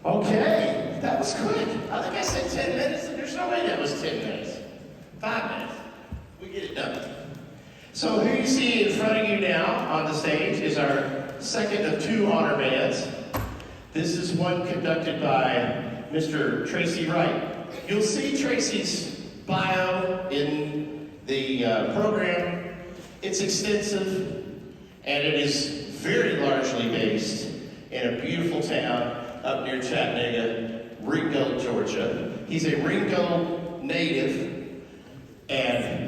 Okay, that was quick. I think I said 10 minutes, and there's no way that was 10 minutes. 5 minutes. We get it done. So who you see in front of you now on the stage is our second of two honor bands. This is one conducted by Mr. Tracy Wright. You'll see Tracy's bio in the program. It's extensive, and it is very largely based in a beautiful town up near Chattanooga, Ringgold, Georgia. He's a Ringgold native and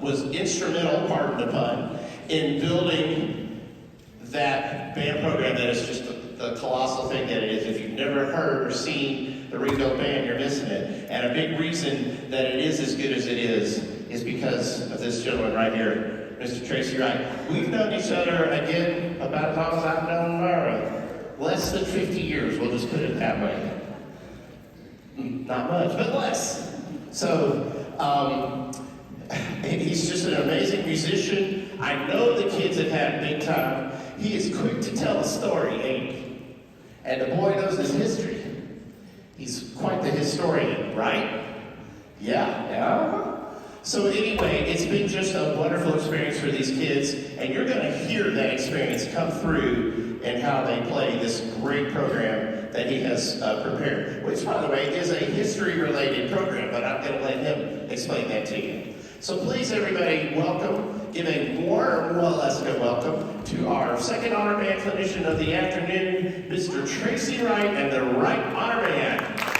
was instrumental, pardon the pun, in building that band program that is just the colossal thing that it is. If you've never heard or seen the Ringgold band, you're missing it. And a big reason that it is as good as it is because of this gentleman right here, Mr. Tracy Wright. We've known each other, again, about as long as I've known Laura. Less than 50 years, we'll just put it that way. Not much, but less. So, he's just an amazing musician. I know the kids have had a big time. He is quick to tell a story, ain't he? And the boy knows his history. He's quite the historian, right? Yeah. So anyway, it's been just a wonderful experience for these kids, and you're going to hear that experience come through and how they play this great program that he has prepared, which, by the way, is a history-related program, but I'm going to let him explain that to you. So please, everybody, give a warm, well, let's go welcome to our second honor band clinician of the afternoon, Mr. Tracy Wright and the Wright Honor Band.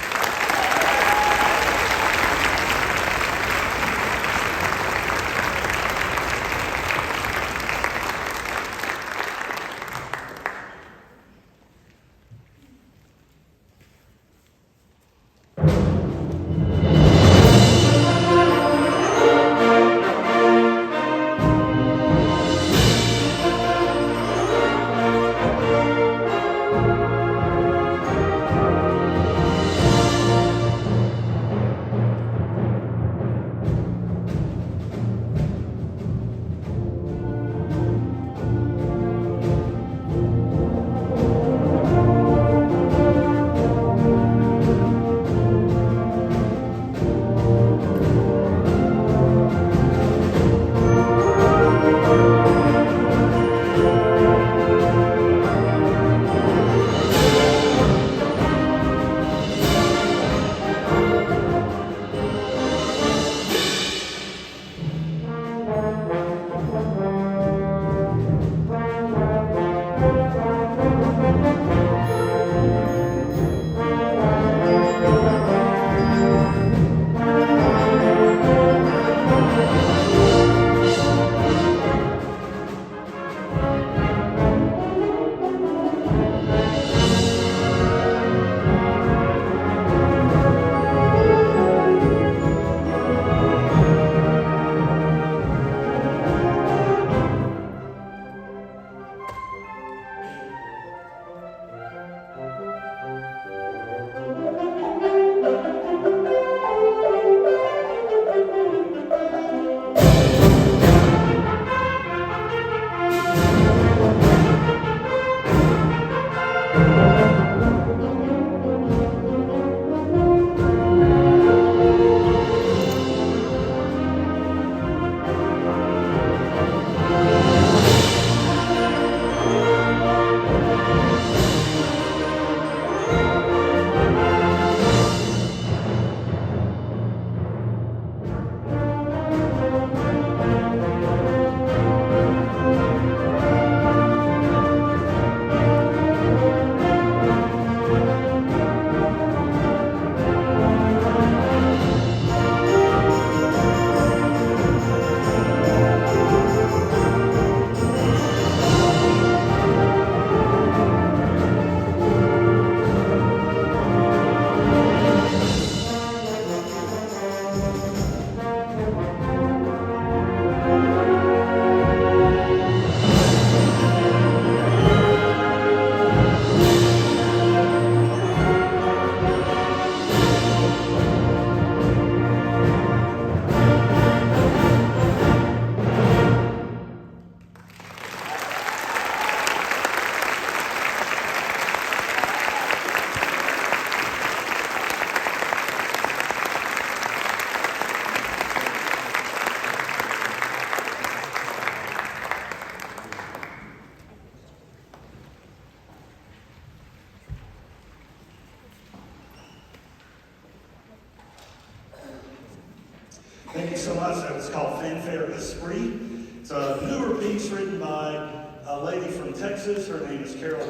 called Fanfare, Espirit. It's a newer piece written by a lady from Texas. Her name is Karl,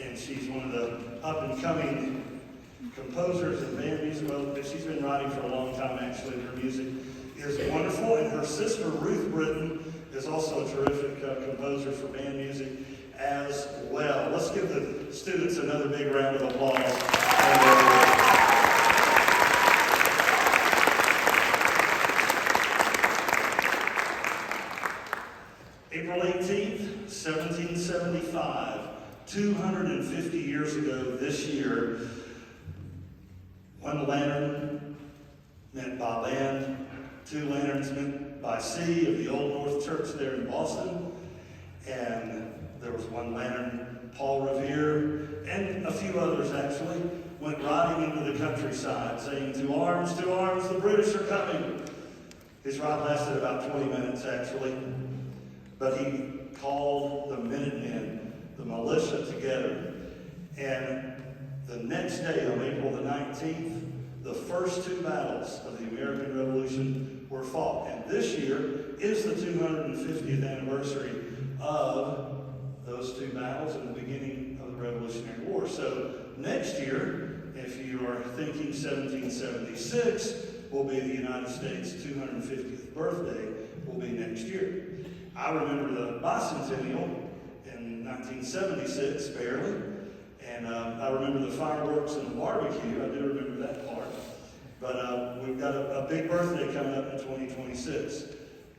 and she's one of the up-and-coming composers and band music. Well, she's been writing for a long time, actually, and her music is wonderful. And her sister, Ruth Brittin, is also a terrific composer for band music as well. Let's give the students another big round of applause. April 18th, 1775, 250 years ago this year, one lantern meant by land, two lanterns meant by sea of the Old North Church there in Boston, and there was one lantern, Paul Revere, and a few others actually, went riding into the countryside saying, to arms, the British are coming. His ride lasted about 20 minutes actually. But he called the Minutemen, the militia, together. And the next day, on April the 19th, the first two battles of the American Revolution were fought. And this year is the 250th anniversary of those two battles and the beginning of the Revolutionary War. So next year, if you are thinking 1776 will be the United States' 250th birthday, will be next year. I remember the bicentennial in 1976, barely, and I remember the fireworks and the barbecue. I do remember that part. But we've got a big birthday coming up in 2026.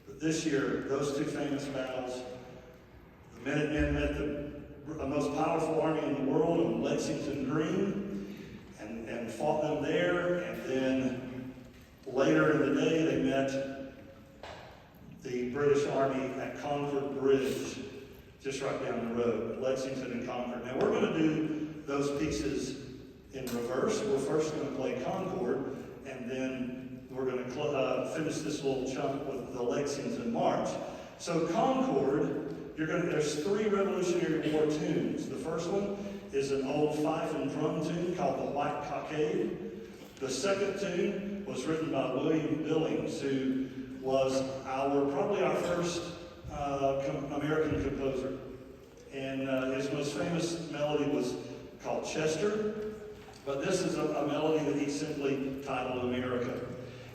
But this year, those two famous battles, the Minutemen met the most powerful army in the world on Lexington Green and fought them there. And then later in the day, they met the British Army at Concord Bridge, just right down the road, Lexington and Concord. Now we're going to do those pieces in reverse. We're first going to play Concord, and then we're going to finish this little chunk with the Lexington March. So Concord, there's three Revolutionary War tunes. The first one is an old fife and drum tune called the White Cockade. The second tune was written by William Billings, who was probably our first American composer. And his most famous melody was called Chester, but this is a melody that he simply titled America.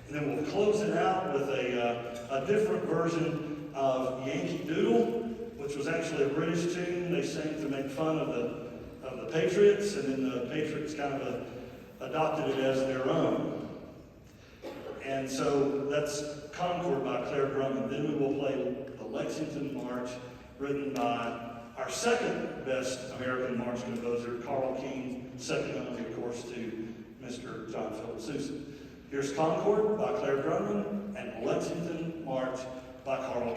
And then we'll close it out with a different version of Yankee Doodle, which was actually a British tune they sang to make fun of the Patriots, and then the Patriots kind of adopted it as their own. And so that's Concord by Clare Grundman. Then we will play the Lexington March, written by our second best American march composer, Karl, second only, of course, to Mr. John Philip Sousa. Here's Concord by Clare Grundman and Lexington March by Karl.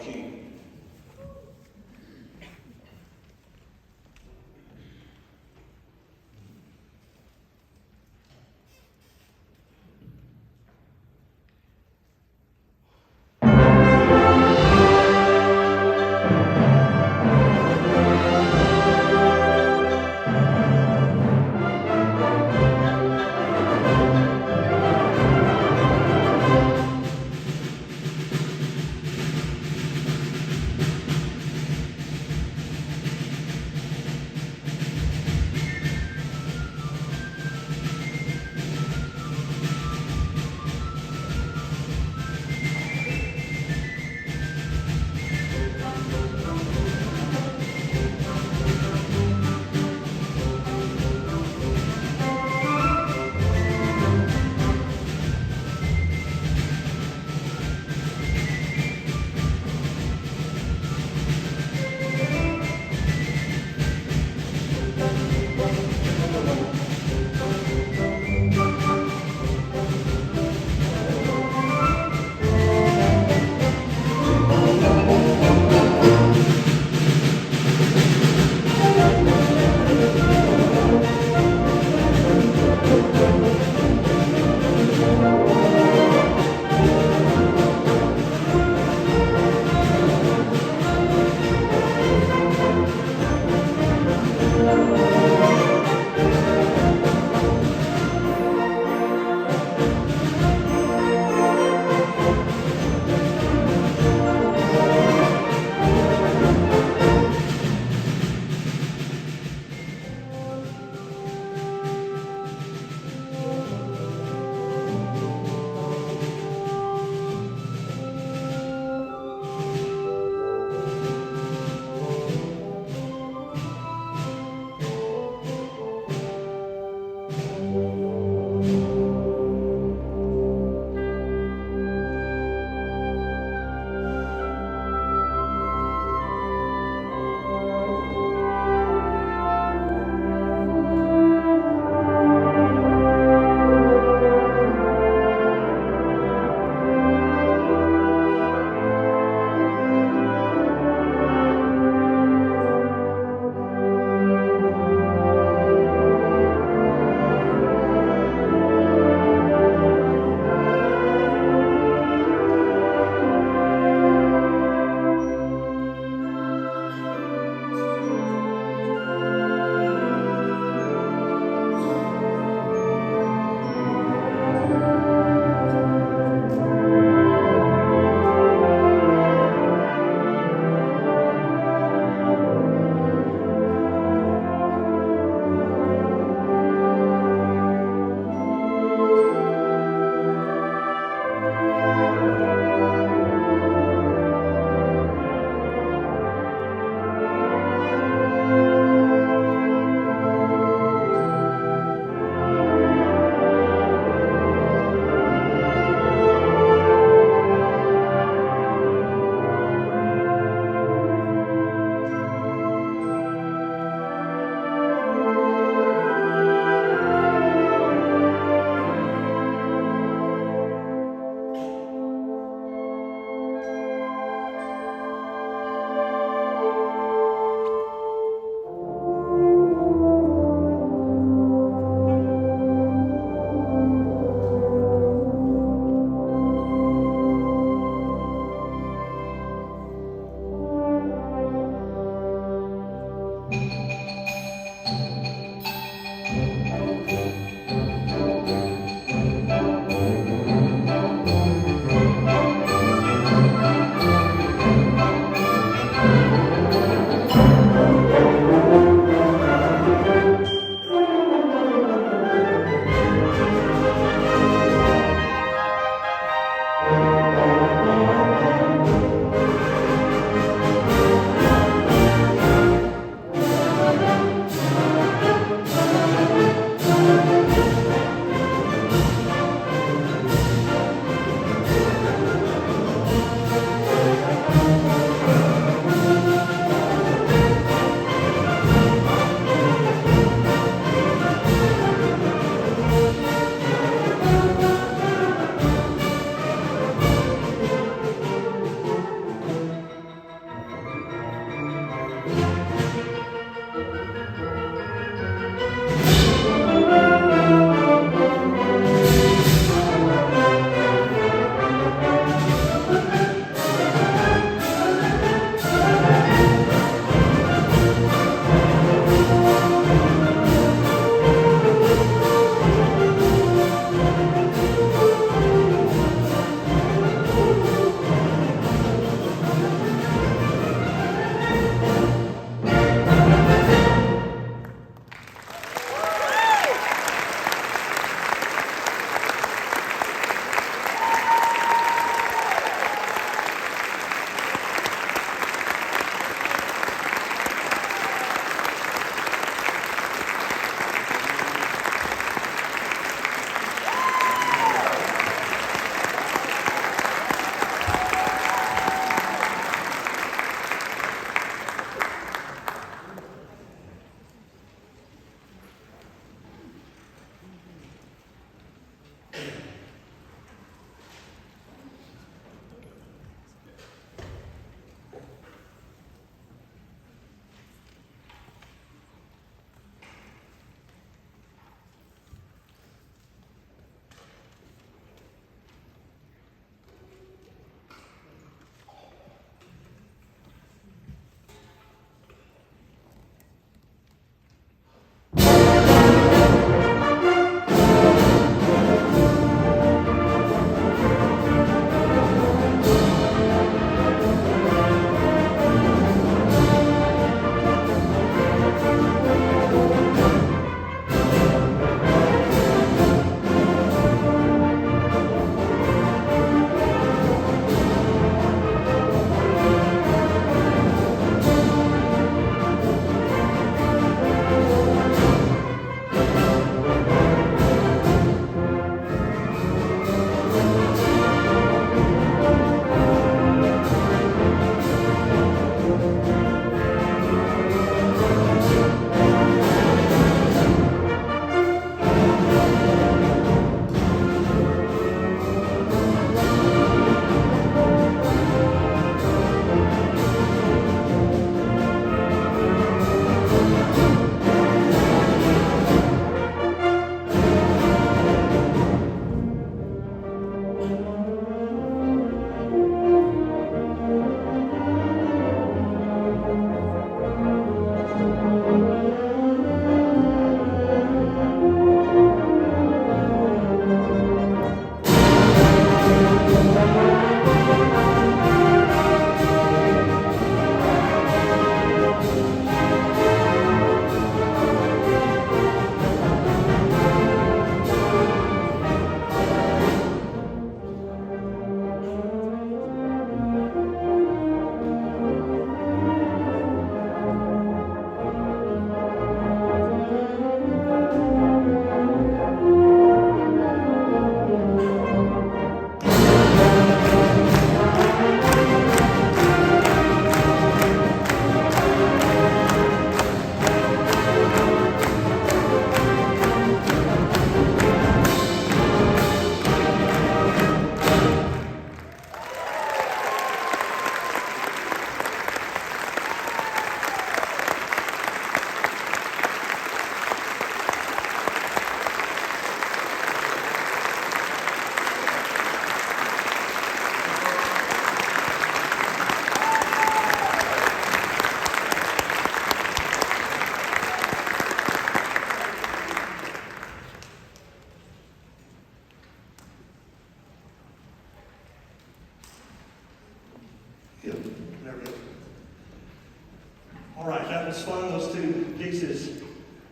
All right, that was fun, those two pieces.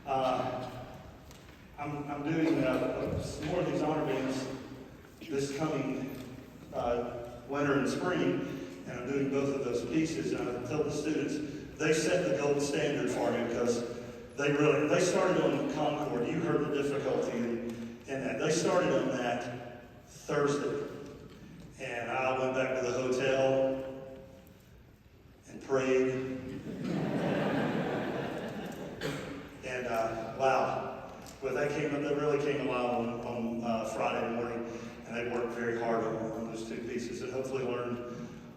I'm doing some more of these honor bands this coming winter and spring, and I'm doing both of those pieces. And I tell the students, they set the gold standard for me because they started on Concord. You heard the difficulty in that. They started on that Thursday. And I went back to the hotel and prayed. And wow, well, they really came alive on Friday morning, and they worked very hard on those two pieces, and hopefully learned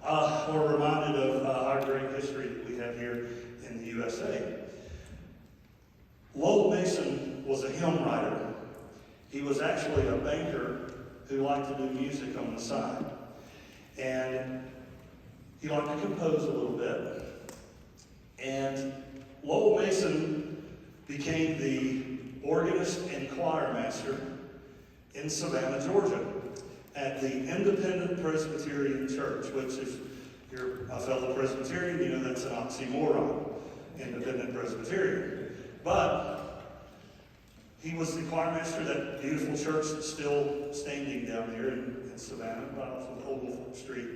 or reminded of our great history that we have here in the USA. Lowell Mason was a hymn writer. He was actually a banker who liked to do music on the side. And he liked to compose a little bit. And Lowell Mason became the organist and choir master in Savannah, Georgia, at the Independent Presbyterian Church, which if you're a fellow Presbyterian, you know that's an oxymoron, Independent Presbyterian. But he was the choir master of that beautiful church that's still standing down there in Savannah, right off of Oglethorpe Street.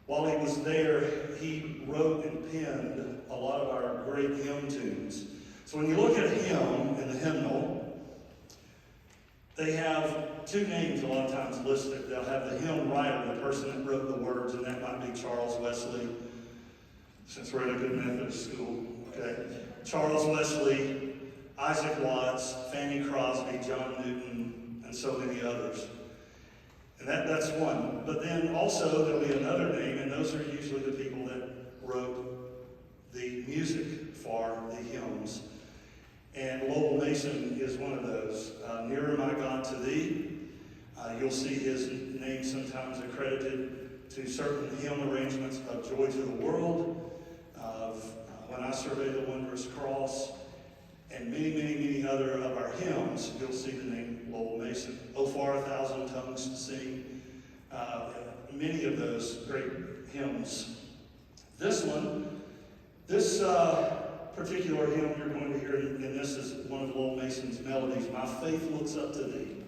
While he was there, he wrote and penned a lot of our great hymn tunes. So when you look at a hymn in the hymnal, they have two names a lot of times listed. They'll have the hymn writer, the person that wrote the words, and that might be Charles Wesley, since we're at a good Methodist school. Okay, Charles Wesley, Isaac Watts, Fanny Crosby, John Newton, and so many others. And that's one. But then also there'll be another name, and those are usually the people that wrote the music for the hymns. And Lowell Mason is one of those. Nearer My God to Thee. You'll see his name sometimes accredited to certain hymn arrangements of Joy to the World, of When I Survey the Wondrous Cross, and many, many, many other of our hymns. You'll see the name Lowell Mason. Oh, for a Thousand Tongues to Sing. Many of those great hymns. This particular hymn you're going to hear in this is one of Lowell Mason's melodies, My Faith Looks Up to Thee.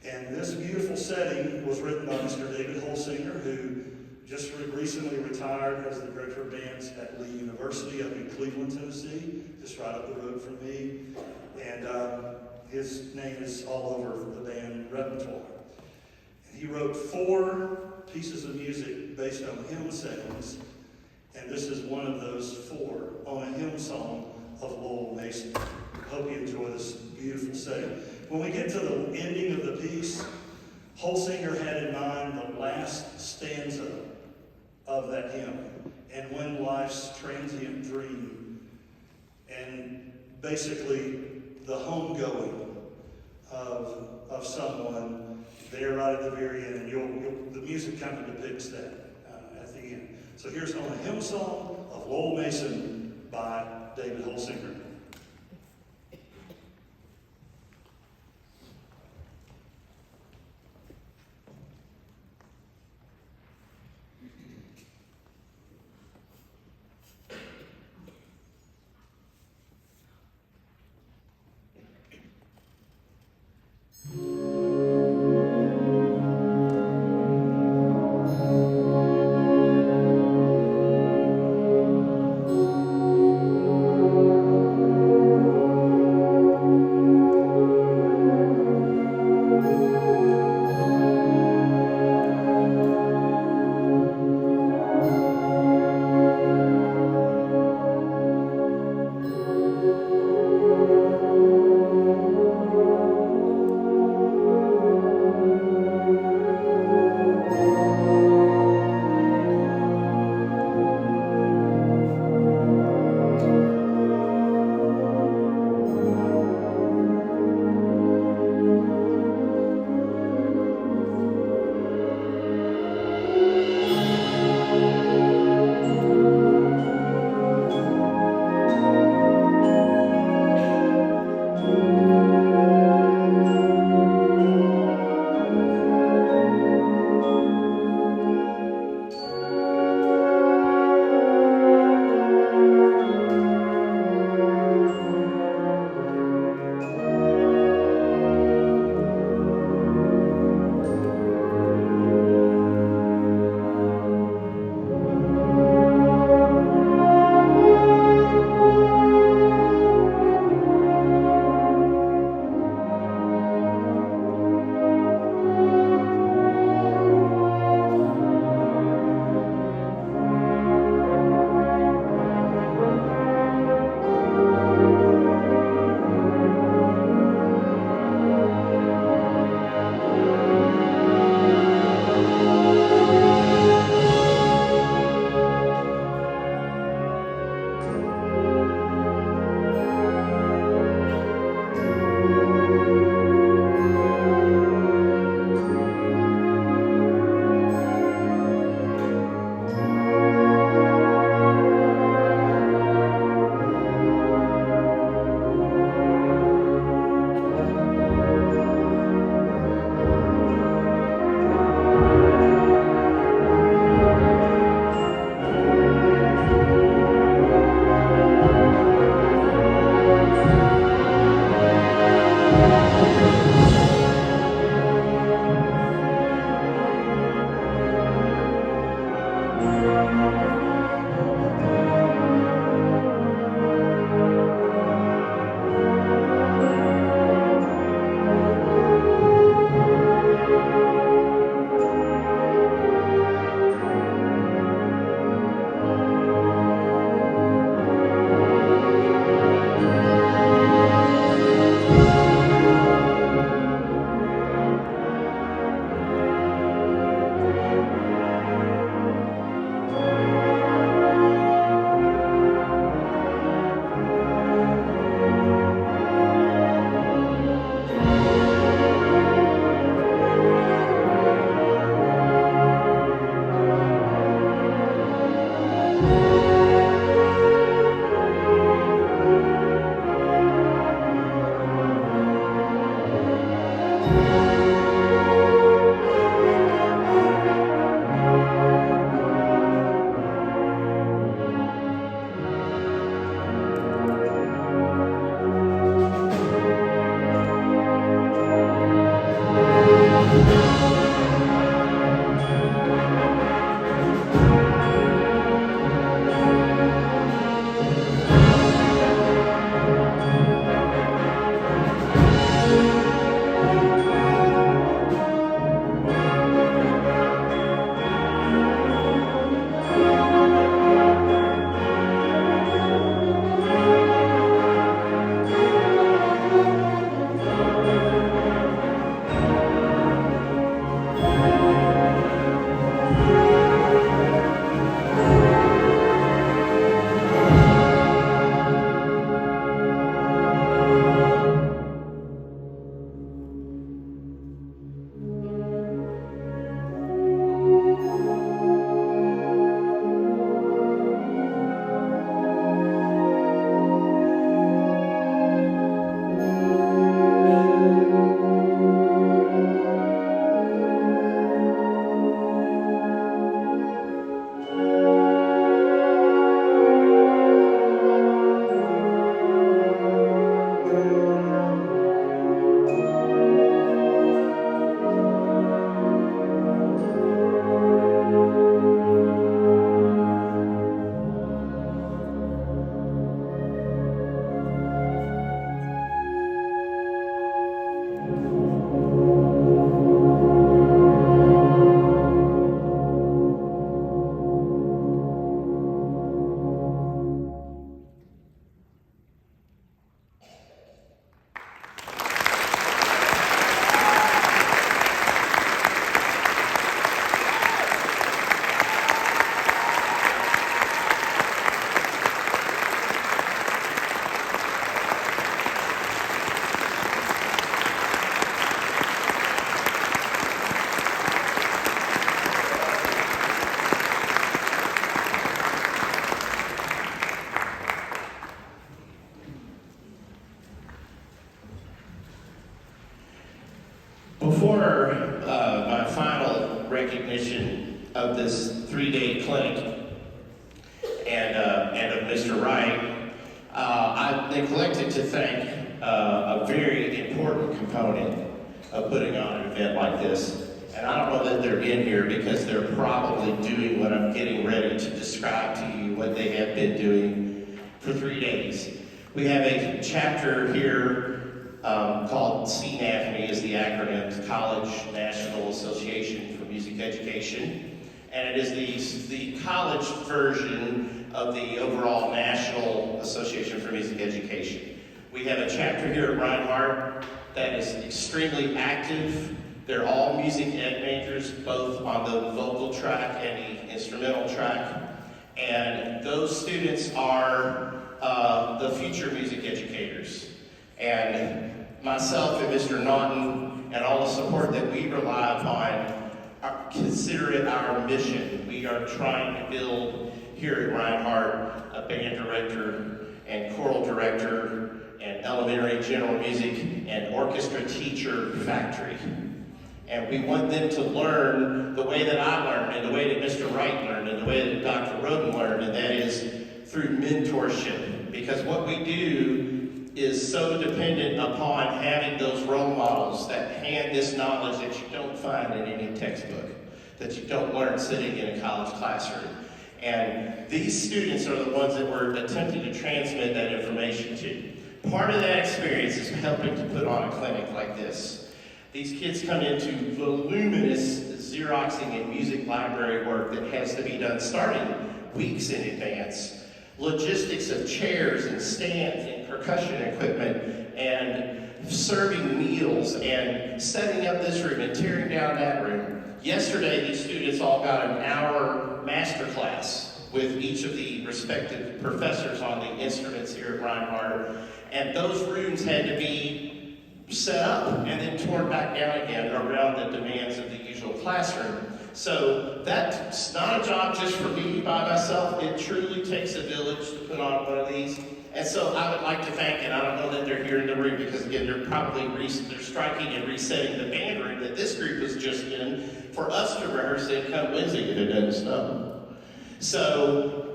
And this beautiful setting was written by Mr. David Holsinger, who just recently retired as the director of bands at Lee University up in Cleveland, Tennessee, just right up the road from me. And his name is all over the band repertoire. And he wrote 4 pieces of music based on hymn settings, and this is one of those 4 on a hymn song of Lowell Mason. Hope you enjoy this beautiful setting. When we get to the ending of the piece, Holsinger had in mind the last stanza of that hymn, and when life's transient dream, and basically the homegoing of someone there right at the very end, and the music kind of depicts that at the end. So here's on a hymn song of Lowell Mason by David Holsinger. birthday clinic and of Mr. Wright, I neglected to thank a very important component of putting on an event like this. And I don't know that they're in here because they're probably doing what I'm getting ready to describe to you, what they have been doing for 3 days. We have a chapter here called CNAFME, is the acronym, College National Association for Music Education. And it is the college version of the overall National Association for Music Education. We have a chapter here at Reinhardt that is extremely active. They're all music ed majors, both on the vocal track and the instrumental track. And those students are the future music educators. And myself and Mr. Naughton and all the support that we rely upon, consider it our mission. We are trying to build here at Reinhardt a band director and choral director and elementary general music and orchestra teacher factory. And we want them to learn the way that I learned, and the way that Mr. Wright learned, and the way that Dr. Roden learned, and that is through mentorship. Because what we do is so dependent upon having those role models that hand this knowledge that you don't find in any textbook, that you don't learn sitting in a college classroom. And these students are the ones that we're attempting to transmit that information to. Part of that experience is helping to put on a clinic like this. These kids come into voluminous Xeroxing and music library work that has to be done starting weeks in advance. Logistics of chairs and stands and percussion equipment and serving meals and setting up this room and tearing down that room. Yesterday, these students all got an hour master class with each of the respective professors on the instruments here at Reinhardt. And those rooms had to be set up and then torn back down again around the demands of the usual classroom. So that's not a job just for me by myself. It truly takes a village to put on one of these. And so I would like to thank, and I don't know that they're here in the room because again, they're probably they're striking and resetting the band room that this group was just in for us to rehearse and come Wednesday if it doesn't snow. So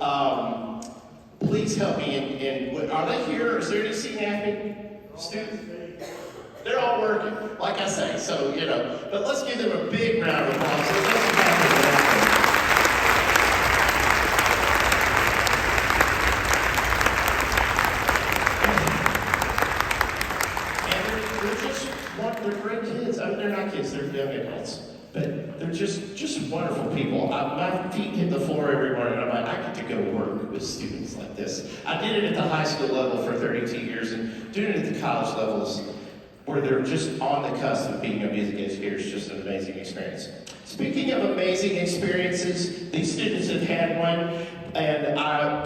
please help me. And are they here? Is there any CNAFME students? They're all working, like I say, so, but let's give them a big round of applause. And they're great kids. I mean, they're not kids, they're young adults. But they're just wonderful people. My feet hit the floor every morning, and I'm like, I get to go work with students like this. I did it at the high school level for 32 years, and doing it at the college levels, where they're just on the cusp of being a music educator is just an amazing experience. Speaking of amazing experiences, these students have had one, and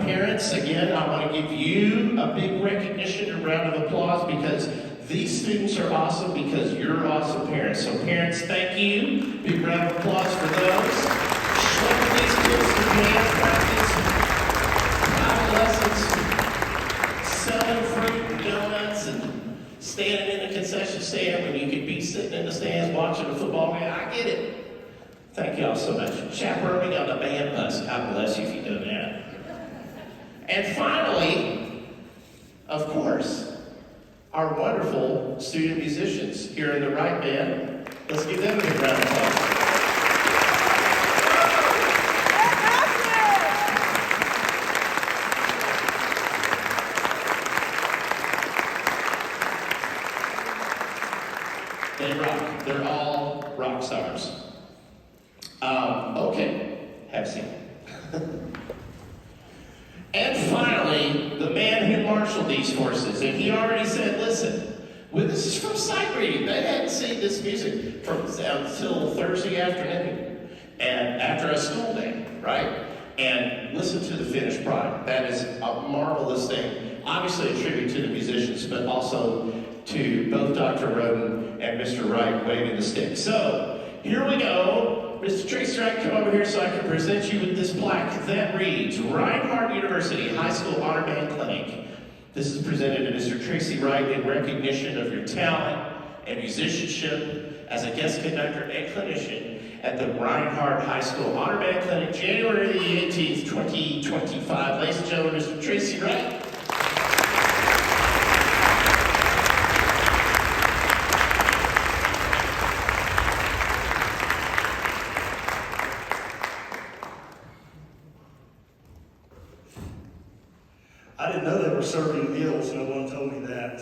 parents, again, I want to give you a big recognition and round of applause because these students are awesome because you're awesome parents. So parents, thank you. Big round of applause for those. Showing these kids to dance practice, private lessons, selling fruit and donuts, and standing in the concession stand when you could be sitting in the stands watching a football game. I get it. Thank y'all so much. Chaperoning on the band bus. God bless you if you do that. And finally, of course, our wonderful student musicians here in the Wright Band. Let's give them a big round of applause. They rock. They're all rock stars. Okay, have a seat. And finally, the man who marshaled these horses, and he already said, listen, this is from sight reading. They hadn't seen this music until Thursday afternoon, and after a school day, right? And listen to the finished product. That is a marvelous thing. Obviously a tribute to the musicians, but also to both Dr. Roden and Mr. Wright waving the stick. So, here we go. Mr. Tracy Wright, come over here so I can present you with this plaque that reads, Reinhardt University High School Honor Band Clinic. This is presented to Mr. Tracy Wright in recognition of your talent and musicianship as a guest conductor and clinician, at the Reinhardt High School Honor Band Clinic, January the 18th, 2025. Ladies and gentlemen, Mr. Tracy Wright. I didn't know they were serving meals. No one told me that.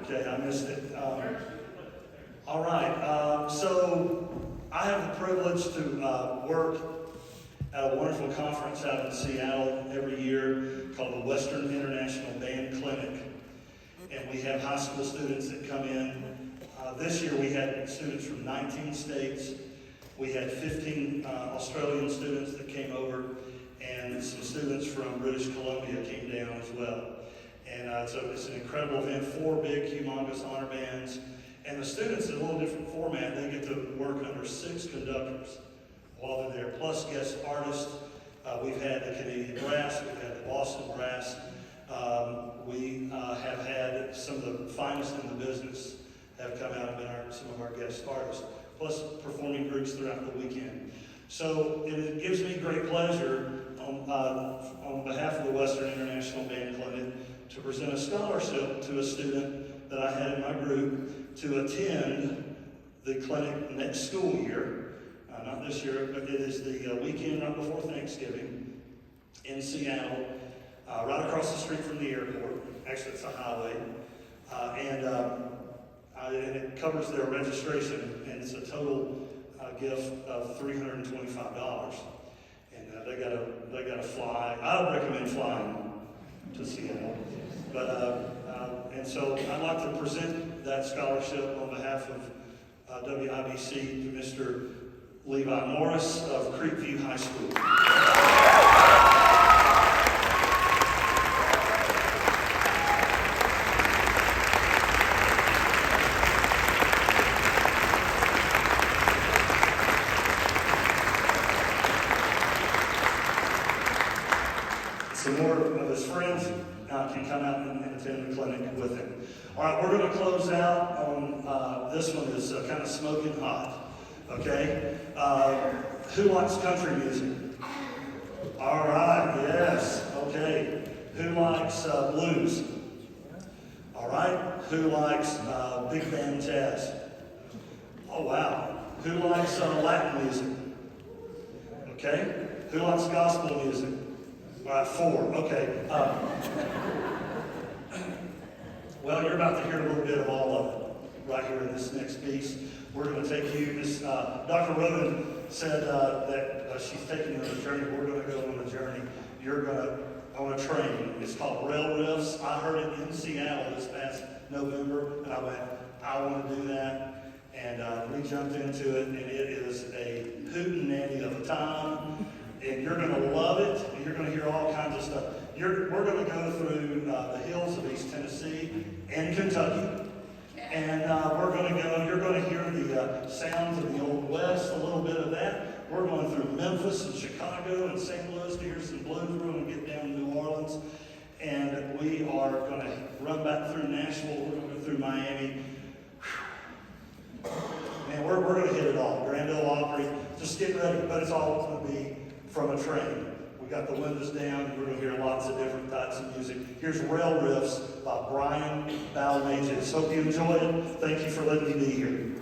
Okay, I missed it. All right. So I have the privilege to work at a wonderful conference out in Seattle every year called the Western International Band Clinic. And we have high school students that come in. This year we had students from 19 states. We had 15 Australian students that came over, and some students from British Columbia came down as well. And so it's an incredible event, 4 big, humongous honor bands. And the students, in a little different format, they get to work under 6 conductors while they're there, plus guest artists. We've had the Canadian Brass, we've had the Boston Brass. We have had some of the finest in the business have come out and been some of our guest artists, plus performing groups throughout the weekend. So it gives me great pleasure on behalf of the Western International Band Clinic to present a scholarship to a student that I had in my group to attend the clinic next school year. Not this year, but it is the weekend right before Thanksgiving in Seattle, right across the street from the airport. Actually, it's a highway. And it covers their registration, and it's a total gift of $325. And they gotta fly. I would recommend flying to Seattle. But and so I'd like to present that scholarship on behalf of WIBC to Mr. Levi Morris of Creekview High School. Some more of his friends can come out and attend the clinic with him. All right, we're going to close out on this one is kind of smoking hot. Okay? Who likes country music? All right, yes. Okay. Who likes blues? All right. Who likes big band jazz? Oh, wow. Who likes Latin music? Okay. Who likes gospel music? All right, 4. Okay. Well, you're about to hear a little bit of all of it right here in this next piece. We're going to take you, Dr. Roden said that she's taking you on a journey. We're going to go on a journey. You're going to on a train. It's called Rail Riffs. I heard it in Seattle this past November, and I went, I want to do that. And we jumped into it, and it is a hootenanny of a time. And you're going to love it, and you're going to hear all kinds of stuff. We're going to go through the hills of East Tennessee and Kentucky. And we're going to go, you're going to hear the sounds of the Old West, a little bit of that. We're going through Memphis and Chicago and St. Louis to hear some blues. We're going to get down to New Orleans. And we are going to run back through Nashville. We're going to go through Miami. Man, we're going to hit it all. Grand Ole Opry. Just get ready. But it's all going to be from a train. We got the windows down. We're going to hear lots of different types of music. Here's Rail Riffs by Brian Balmages. Hope you enjoy it. Thank you for letting me be here.